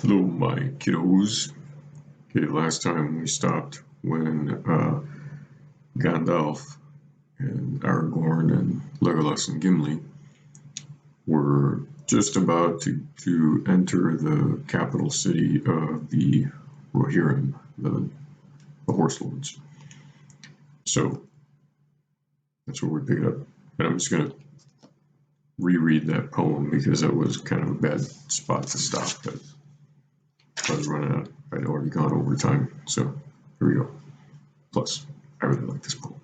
Hello, my kiddos. Okay, last time we stopped when Gandalf and Aragorn and Legolas and Gimli were just about to enter the capital city of the Rohirrim, the Horse Lords. So that's where we pick it up. And I'm just going to reread that poem because that was kind of a bad spot to stop. But I was running out. I'd already gone over time. So here we go. Plus, I really like this poem.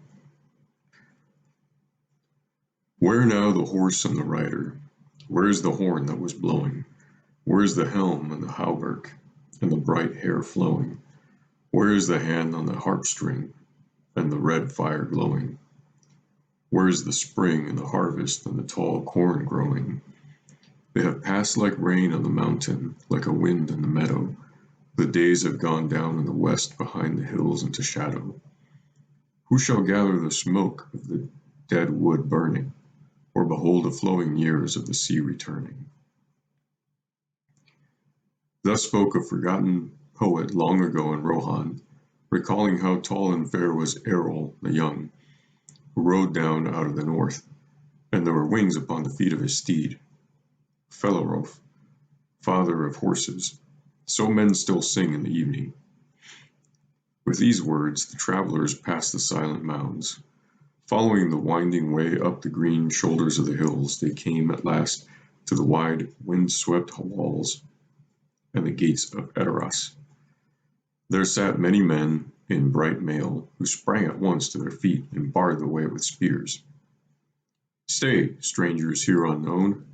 Where now the horse and the rider? Where is the horn that was blowing? Where is the helm and the hauberk and the bright hair flowing? Where is the hand on the harp string and the red fire glowing? Where is the spring and the harvest and the tall corn growing? They have passed like rain on the mountain, like a wind in the meadow. The days have gone down in the west behind the hills into shadow. Who shall gather the smoke of the dead wood burning, or behold the flowing years of the sea returning? Thus spoke a forgotten poet long ago in Rohan, recalling how tall and fair was Eorl the young, who rode down out of the north, and there were wings upon the feet of his steed. Felarof, father of horses, so men still sing in the evening. With these words the travellers passed the silent mounds. Following the winding way up the green shoulders of the hills, they came at last to the wide, wind-swept walls and the gates of Edoras. There sat many men in bright mail, who sprang at once to their feet and barred the way with spears. "Stay, strangers here unknown,"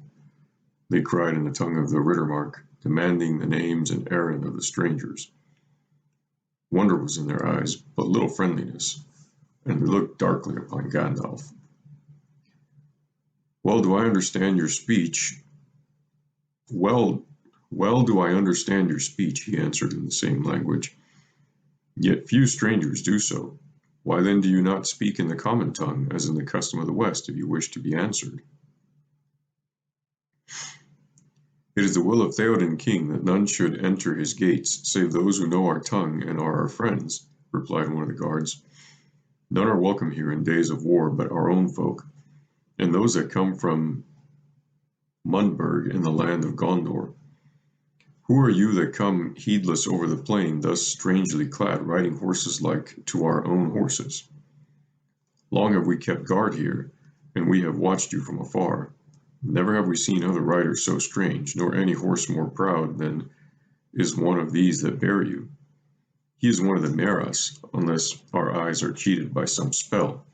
they cried in the tongue of the Riddermark, demanding the names and errand of the strangers. Wonder was in their eyes, but little friendliness, and they looked darkly upon Gandalf. "Well do I understand your speech." Well do I understand your speech," he answered in the same language. "Yet few strangers do so. Why then do you not speak in the common tongue, as in the custom of the West, if you wish to be answered?" "It is the will of Theoden King that none should enter his gates, save those who know our tongue and are our friends," replied one of the guards. "None are welcome here in days of war but our own folk, and those that come from Mundburg in the land of Gondor. Who are you that come heedless over the plain, thus strangely clad, riding horses like to our own horses? Long have we kept guard here, and we have watched you from afar. Never have we seen other riders so strange, nor any horse more proud than is one of these that bear you. He is one of the Meras, unless our eyes are cheated by some spell.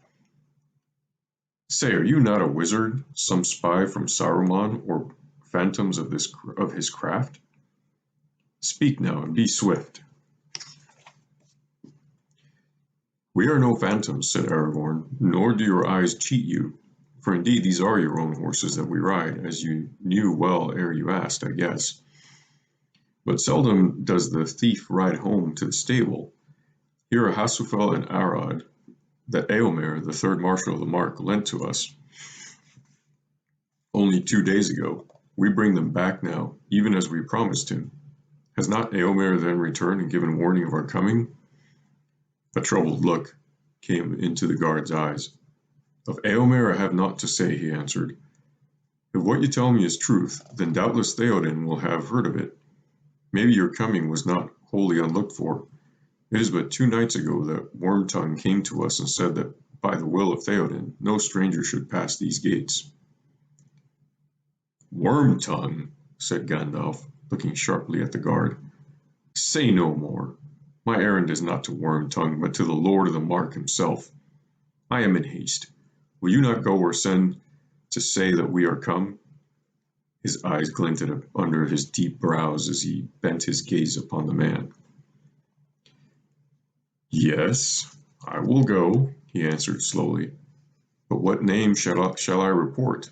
Say, are you not a wizard, some spy from Saruman, or phantoms of his craft? Speak now, and be swift." "We are no phantoms," said Aragorn, "nor do your eyes cheat you, for indeed these are your own horses that we ride, as you knew well ere you asked, I guess. But seldom does the thief ride home to the stable. Here are Hasufel and Arad, that Eomer, the third marshal of the Mark, lent to us only 2 days ago. We bring them back now, even as we promised him. Has not Eomer then returned and given warning of our coming?" A troubled look came into the guard's eyes. "Of Eomer I have naught to say," he answered. "If what you tell me is truth, then doubtless Theoden will have heard of it. Maybe your coming was not wholly unlooked for. It is but 2 nights ago that Wormtongue came to us and said that by the will of Theoden, no stranger should pass these gates." "Wormtongue," said Gandalf, looking sharply at the guard. "Say no more. My errand is not to Wormtongue, but to the Lord of the Mark himself. I am in haste. Will you not go or send to say that we are come?" His eyes glinted under his deep brows as he bent his gaze upon the man. "Yes, I will go," he answered slowly. "But what name shall I report,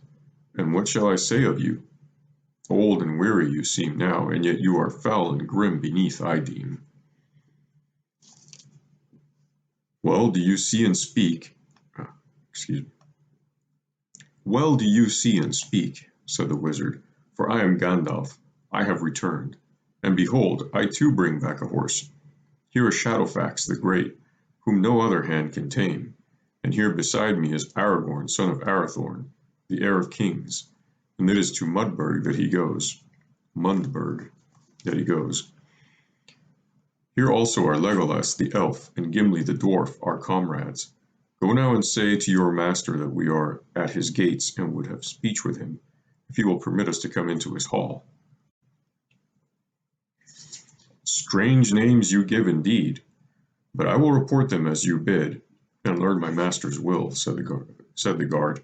and what shall I say of you? Old and weary you seem now, and yet you are fell and grim beneath, I deem." "Well do you see and speak, Well do you see and speak," said the wizard, "for I am Gandalf. I have returned. And behold, I too bring back a horse. Here is Shadowfax the Great, whom no other hand can tame, and here beside me is Aragorn, son of Arathorn, the heir of kings, and it is to Mundburg that he goes. Here also are Legolas the elf and Gimli the dwarf, our comrades. Go now and say to your master that we are at his gates and would have speech with him, if he will permit us to come into his hall. Strange names you give indeed, but I will report them as you bid, and learn my master's will, said the guard.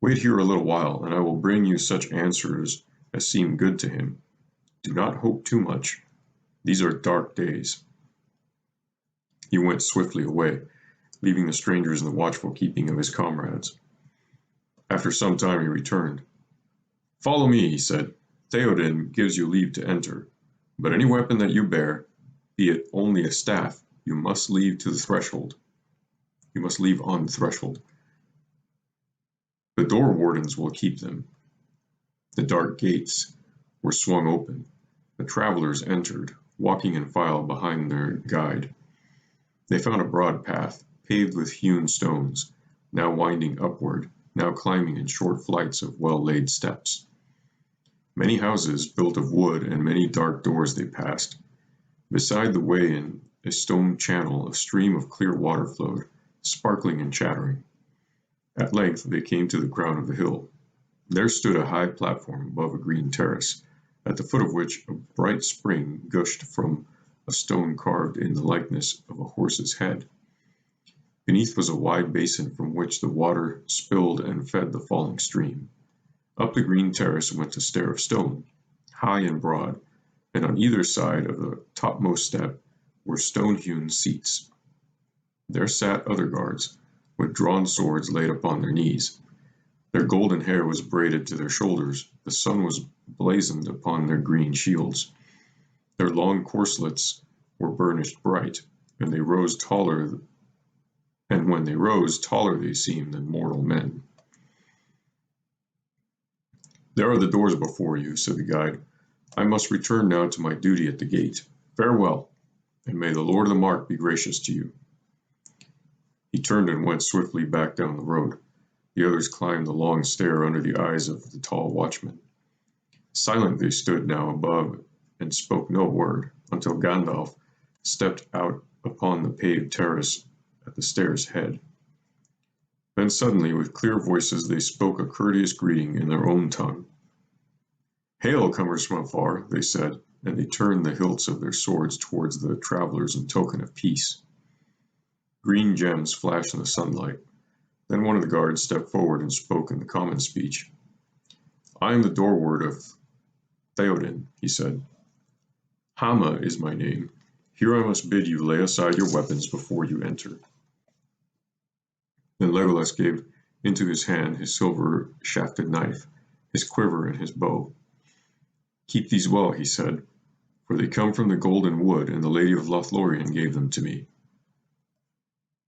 Wait here a little while, and I will bring you such answers as seem good to him. Do not hope too much. These are dark days. He went swiftly away, leaving the strangers in the watchful keeping of his comrades. After some time he returned. Follow me, he said. Theoden gives you leave to enter, but any weapon that you bear, be it only a staff, you must leave on the threshold. The door wardens will keep them. The dark gates were swung open. The travelers entered, walking in file behind their guide. They found a broad path, paved with hewn stones, now winding upward, now climbing in short flights of well-laid steps. Many houses built of wood and many dark doors they passed. Beside the way in a stone channel a stream of clear water flowed, sparkling and chattering. At length they came to the crown of the hill. There stood a high platform above a green terrace, at the foot of which a bright spring gushed from a stone carved in the likeness of a horse's head. Beneath was a wide basin from which the water spilled and fed the falling stream. Up the green terrace went a stair of stone, high and broad, and on either side of the topmost step were stone-hewn seats. There sat other guards, with drawn swords laid upon their knees. Their golden hair was braided to their shoulders, the sun was blazoned upon their green shields. Their long corselets were burnished bright, and when they rose, taller they seemed than mortal men. There are the doors before you, said the guide. I must return now to my duty at the gate. Farewell, and may the Lord of the Mark be gracious to you. He turned and went swiftly back down the road. The others climbed the long stair under the eyes of the tall watchman. Silent they stood now above and spoke no word, until Gandalf stepped out upon the paved terrace at the stair's head. Then suddenly, with clear voices, they spoke a courteous greeting in their own tongue. Hail, comers from afar, they said, and they turned the hilts of their swords towards the travelers in token of peace. Green gems flashed in the sunlight. Then one of the guards stepped forward and spoke in the common speech. I am the doorward of Theoden, he said. Hama is my name. Here I must bid you lay aside your weapons before you enter. Then Legolas gave into his hand his silver-shafted knife, his quiver, and his bow. Keep these well, he said, for they come from the golden wood, and the Lady of Lothlorien gave them to me.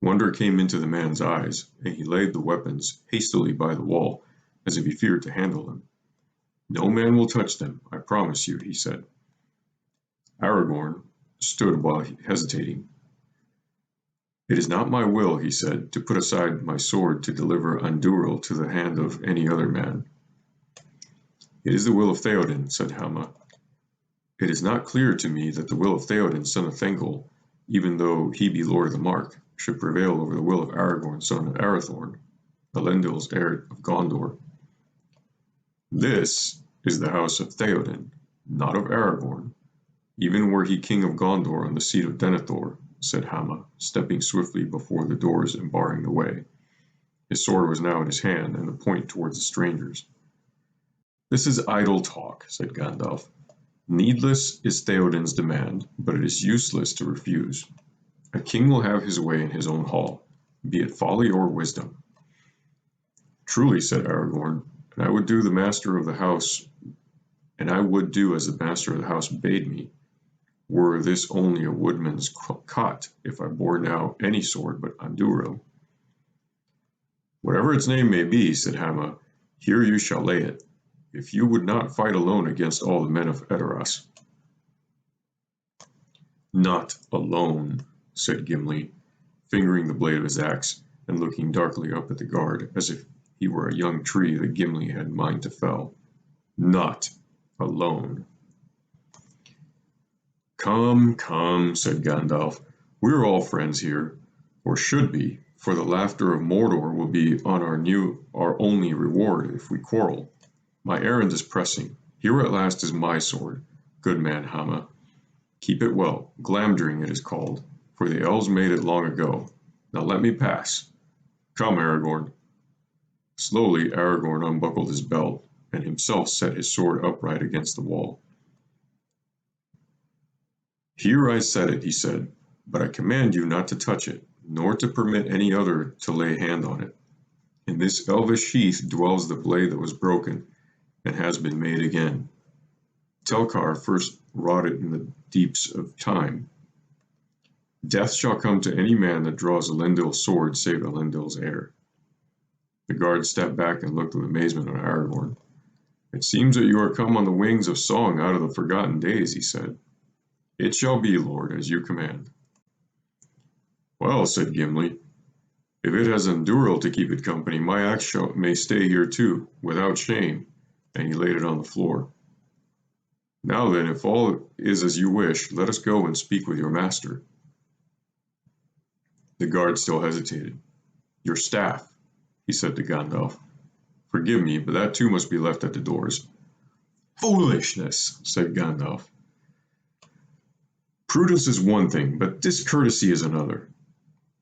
Wonder came into the man's eyes, and he laid the weapons hastily by the wall, as if he feared to handle them. No man will touch them, I promise you, he said. Aragorn stood while hesitating. It is not my will, he said, to put aside my sword to deliver Andúril to the hand of any other man. It is the will of Theoden, said Hama. It is not clear to me that the will of Theoden, son of Thengel, even though he be Lord of the Mark, should prevail over the will of Aragorn, son of Arathorn, Elendil's heir of Gondor. This is the house of Theoden, not of Aragorn, even were he king of Gondor on the seat of Denethor, said Hama, stepping swiftly before the doors and barring the way. His sword was now in his hand, and the point towards the strangers. This is idle talk, said Gandalf. Needless is Theoden's demand, but it is useless to refuse. A king will have his way in his own hall, be it folly or wisdom. Truly, said Aragorn, and I would do as the master of the house bade me, were this only a woodman's cot, if I bore now any sword but Andúril. Whatever its name may be, said Hama, here you shall lay it, if you would not fight alone against all the men of Edoras. Not alone, said Gimli, fingering the blade of his axe and looking darkly up at the guard as if he were a young tree that Gimli had mind to fell. Not alone. Come, come, said Gandalf. We're all friends here, or should be, for the laughter of Mordor will be on our only reward if we quarrel. My errand is pressing. Here at last is my sword, good man Hama. Keep it well, Glamdring it is called, for the elves made it long ago. Now let me pass. Come, Aragorn. Slowly Aragorn unbuckled his belt, and himself set his sword upright against the wall. Here I set it, he said, but I command you not to touch it, nor to permit any other to lay hand on it. In this elvish sheath dwells the blade that was broken, and has been made again. Telkar first wrought it in the deeps of time. Death shall come to any man that draws Elendil's sword save Elendil's heir. The guard stepped back and looked with amazement on Aragorn. It seems that you are come on the wings of song out of the forgotten days, he said. It shall be, Lord, as you command. Well, said Gimli, if it has Andúril to keep it company, my axe may stay here too, without shame, and he laid it on the floor. Now then, if all is as you wish, let us go and speak with your master. The guard still hesitated. Your staff, he said to Gandalf. Forgive me, but that too must be left at the doors. Foolishness, said Gandalf. Prudence is one thing, but discourtesy is another.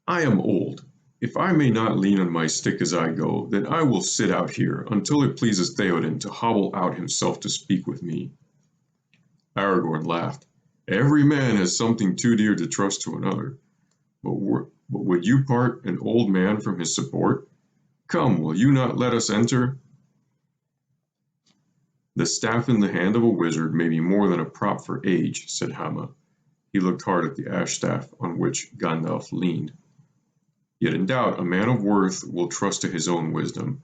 I am old. If I may not lean on my stick as I go, then I will sit out here until it pleases Theoden to hobble out himself to speak with me. Aragorn laughed. Every man has something too dear to trust to another. But would you part an old man from his support? Come, will you not let us enter? The staff in the hand of a wizard may be more than a prop for age, said Hama. He looked hard at the ash staff on which Gandalf leaned. Yet in doubt, a man of worth will trust to his own wisdom.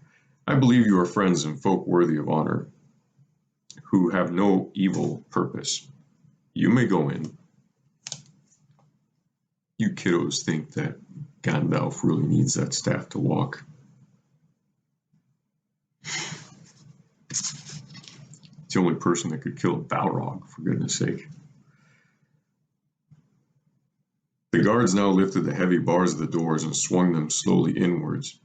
I believe you are friends and folk worthy of honor, who have no evil purpose. You may go in. You kiddos think that Gandalf really needs that staff to walk. It's the only person that could kill a Balrog, for goodness sake. The guards now lifted the heavy bars of the doors and swung them slowly inwards,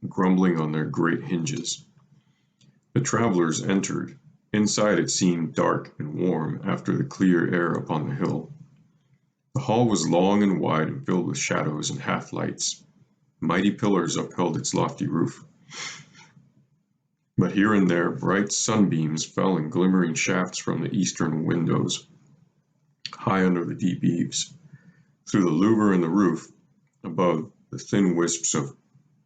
grumbling on their great hinges. The travelers entered. Inside it seemed dark and warm after the clear air upon the hill. The hall was long and wide and filled with shadows and half-lights. Mighty pillars upheld its lofty roof. But here and there bright sunbeams fell in glimmering shafts from the eastern windows, high under the deep eaves. Through the louver in the roof, above the thin wisps of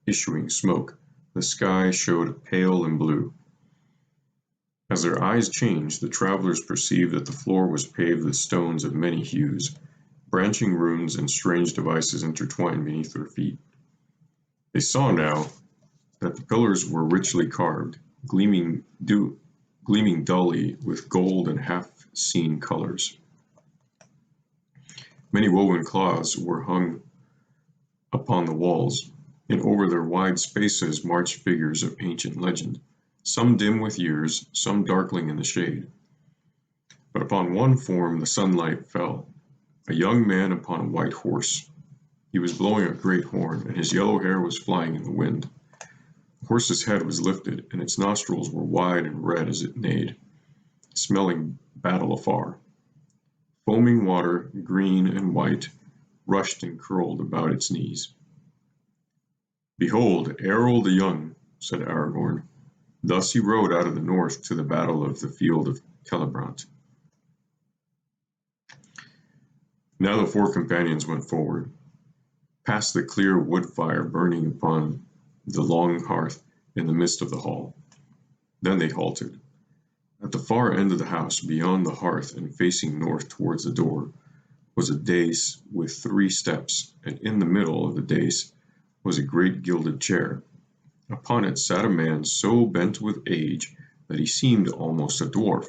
issuing smoke, the sky showed pale and blue. As their eyes changed, the travelers perceived that the floor was paved with stones of many hues, branching runes and strange devices intertwined beneath their feet. They saw now that the pillars were richly carved, gleaming dully with gold and half-seen colors. Many woven cloths were hung upon the walls, and over their wide spaces marched figures of ancient legend, some dim with years, some darkling in the shade. But upon one form the sunlight fell, a young man upon a white horse. He was blowing a great horn, and his yellow hair was flying in the wind. The horse's head was lifted, and its nostrils were wide and red as it neighed, smelling battle afar. Foaming water, green and white, rushed and curled about its knees. Behold, Eorl the Young, said Aragorn. Thus he rode out of the north to the battle of the field of Celebrant. Now the four companions went forward, past the clear wood fire burning upon the long hearth in the midst of the hall. Then they halted. At the far end of the house, beyond the hearth and facing north towards the door, was a dais with 3 steps, and in the middle of the dais was a great gilded chair. Upon it sat a man so bent with age that he seemed almost a dwarf,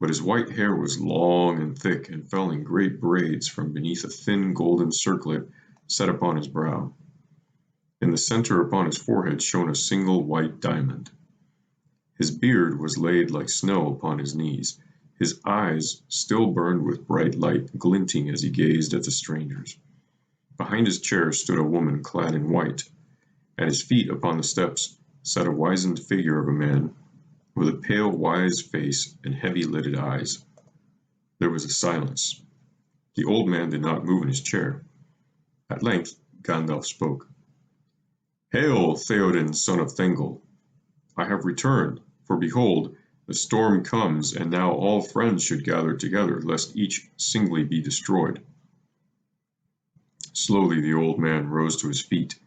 but his white hair was long and thick and fell in great braids from beneath a thin golden circlet set upon his brow. In the center upon his forehead shone a single white diamond. His beard was laid like snow upon his knees. His eyes still burned with bright light, glinting as he gazed at the strangers. Behind his chair stood a woman clad in white. At his feet upon the steps sat a wizened figure of a man, with a pale, wise face and heavy-lidded eyes. There was a silence. The old man did not move in his chair. At length Gandalf spoke. "Hail, Theoden, son of Thengel! I have returned, for behold, the storm comes, and now all friends should gather together, lest each singly be destroyed." Slowly the old man rose to his feet,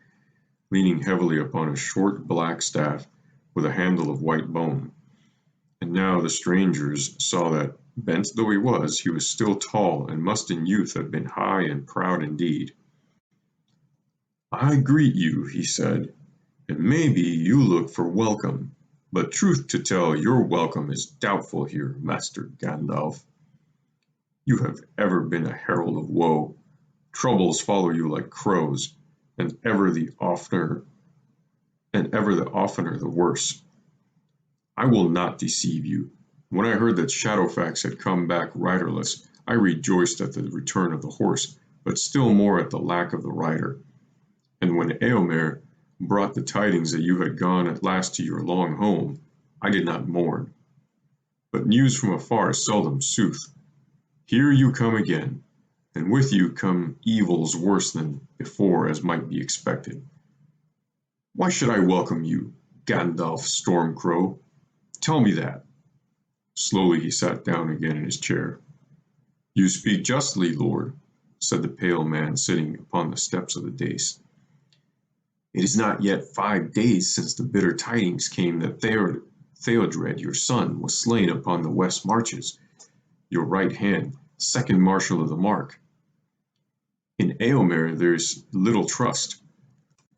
leaning heavily upon a short black staff with a handle of white bone. And now the strangers saw that, bent though he was still tall, and must in youth have been high and proud indeed. "I greet you," he said, "and maybe you look for welcome, but truth to tell, your welcome is doubtful here, Master Gandalf. You have ever been a herald of woe. Troubles follow you like crows, and ever the oftener the worse. I will not deceive you. When I heard that Shadowfax had come back riderless, I rejoiced at the return of the horse, but still more at the lack of the rider. And when Eomer brought the tidings that you had gone at last to your long home, I did not mourn. But news from afar seldom sooth. Here you come again, and with you come evils worse than before, as might be expected. Why should I welcome you, Gandalf Stormcrow? Tell me that." Slowly he sat down again in his chair. "You speak justly, Lord," said the pale man sitting upon the steps of the dais. "It is not yet 5 days since the bitter tidings came that Theodred, your son, was slain upon the west marches, your right hand, second marshal of the Mark. In Eomer there's little trust.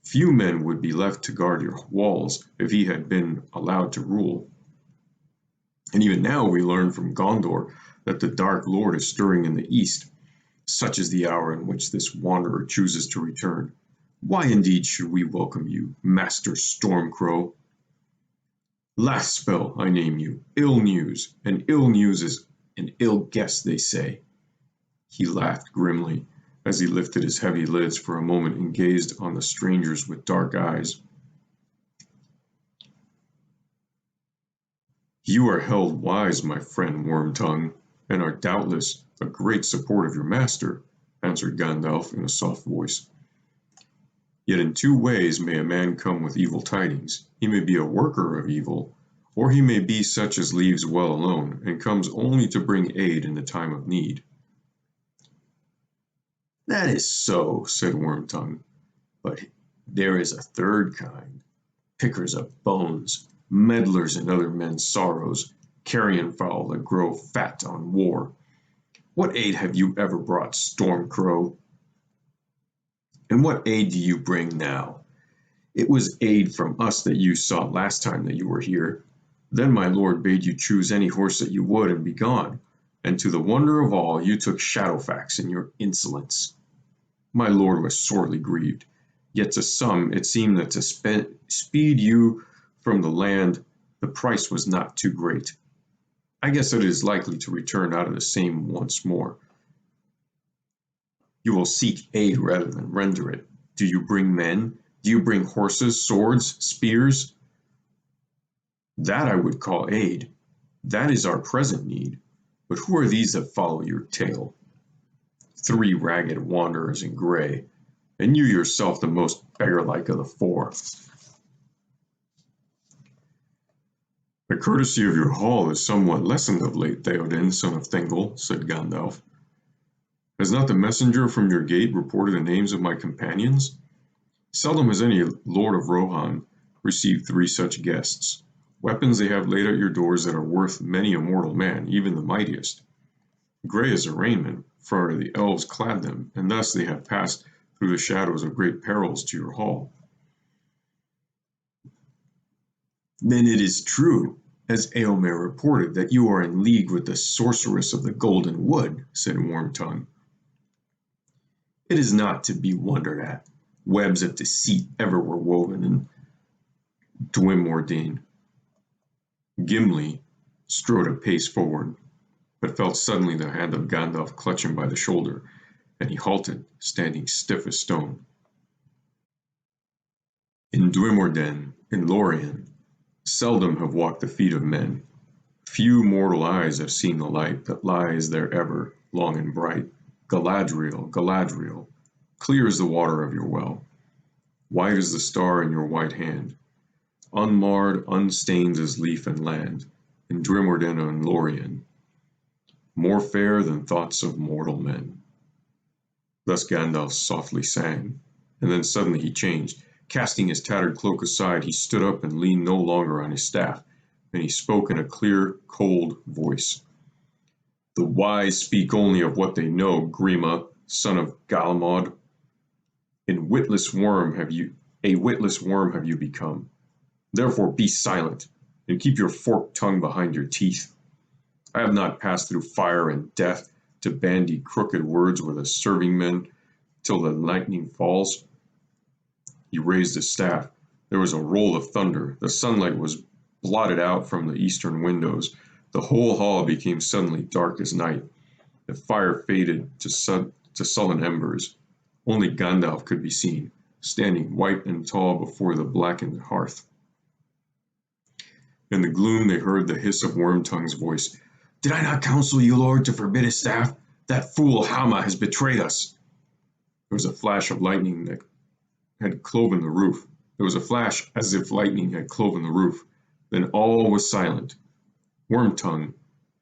Few men would be left to guard your walls if he had been allowed to rule. And even now we learn from Gondor that the Dark Lord is stirring in the east. Such is the hour in which this wanderer chooses to return. Why indeed should we welcome you, Master Stormcrow? Last spell, I name you, ill news, and ill news is an ill guest, they say." He laughed grimly as he lifted his heavy lids for a moment and gazed on the strangers with dark eyes. "You are held wise, my friend Wormtongue, and are doubtless a great support of your master," answered Gandalf in a soft voice. "Yet in 2 ways may a man come with evil tidings. He may be a worker of evil, or he may be such as leaves well alone, and comes only to bring aid in the time of need." "That is so," said Wormtongue, "but there is a third kind, pickers of bones, meddlers in other men's sorrows, carrion fowl that grow fat on war. What aid have you ever brought, Stormcrow? And what aid do you bring now? It was aid from us that you sought last time that you were here. Then my lord bade you choose any horse that you would and be gone, and to the wonder of all you took Shadowfax in your insolence. My lord was sorely grieved, yet to some it seemed that to speed you from the land the price was not too great. I guess that it is likely to return out of the same once more. You will seek aid rather than render it. Do you bring men? Do you bring horses, swords, spears? That I would call aid. That is our present need. But who are these that follow your tail? 3 ragged wanderers in gray, and you yourself the most beggar-like of the 4. "The courtesy of your hall is somewhat lessened of late, Theoden, son of Thengel," said Gandalf. "Has not the messenger from your gate reported the names of my companions? Seldom has any lord of Rohan received 3 such guests. Weapons they have laid at your doors that are worth many a mortal man, even the mightiest. Gray is their raiment, for the elves clad them, and thus they have passed through the shadows of great perils to your hall." "Then it is true. "As Eomer reported that you are in league with the sorceress of the Golden Wood," said Wormtongue. "It is not to be wondered at. Webs of deceit ever were woven in Dwymordene." Gimli strode a pace forward, but felt suddenly the hand of Gandalf clutch him by the shoulder, and he halted, standing stiff as stone. In Dwymordene, in Lorien, seldom have walked the feet of men. Few mortal eyes have seen the light that lies there ever, long and bright. Galadriel, Galadriel, clear as the water of your well, white as the star in your white hand, unmarred, unstained as leaf and land, in Dwymordene and Lorien, more fair than thoughts of mortal men. Thus Gandalf softly sang, and then suddenly he changed. Casting his tattered cloak aside, he stood up and leaned no longer on his staff, and he spoke in a clear, cold voice. "The wise speak only of what they know, Grima, son of Galamod. A witless worm have you become. Therefore be silent, and keep your forked tongue behind your teeth. I have not passed through fire and death to bandy crooked words with a servingman till the lightning falls." He raised his staff. There was a roll of thunder. The sunlight was blotted out from the eastern windows. The whole hall became suddenly dark as night. The fire faded to sullen embers. Only Gandalf could be seen, standing white and tall before the blackened hearth. In the gloom they heard the hiss of Wormtongue's voice. "Did I not counsel you, Lord, to forbid his staff? That fool Halma has betrayed us." There was a flash of lightning that had cloven the roof. There was a flash as if lightning had cloven the roof. Then all was silent. Wormtongue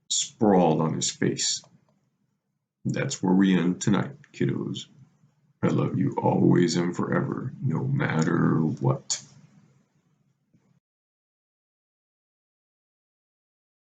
sprawled on his face. That's where we end tonight, kiddos. I love you always and forever, no matter what.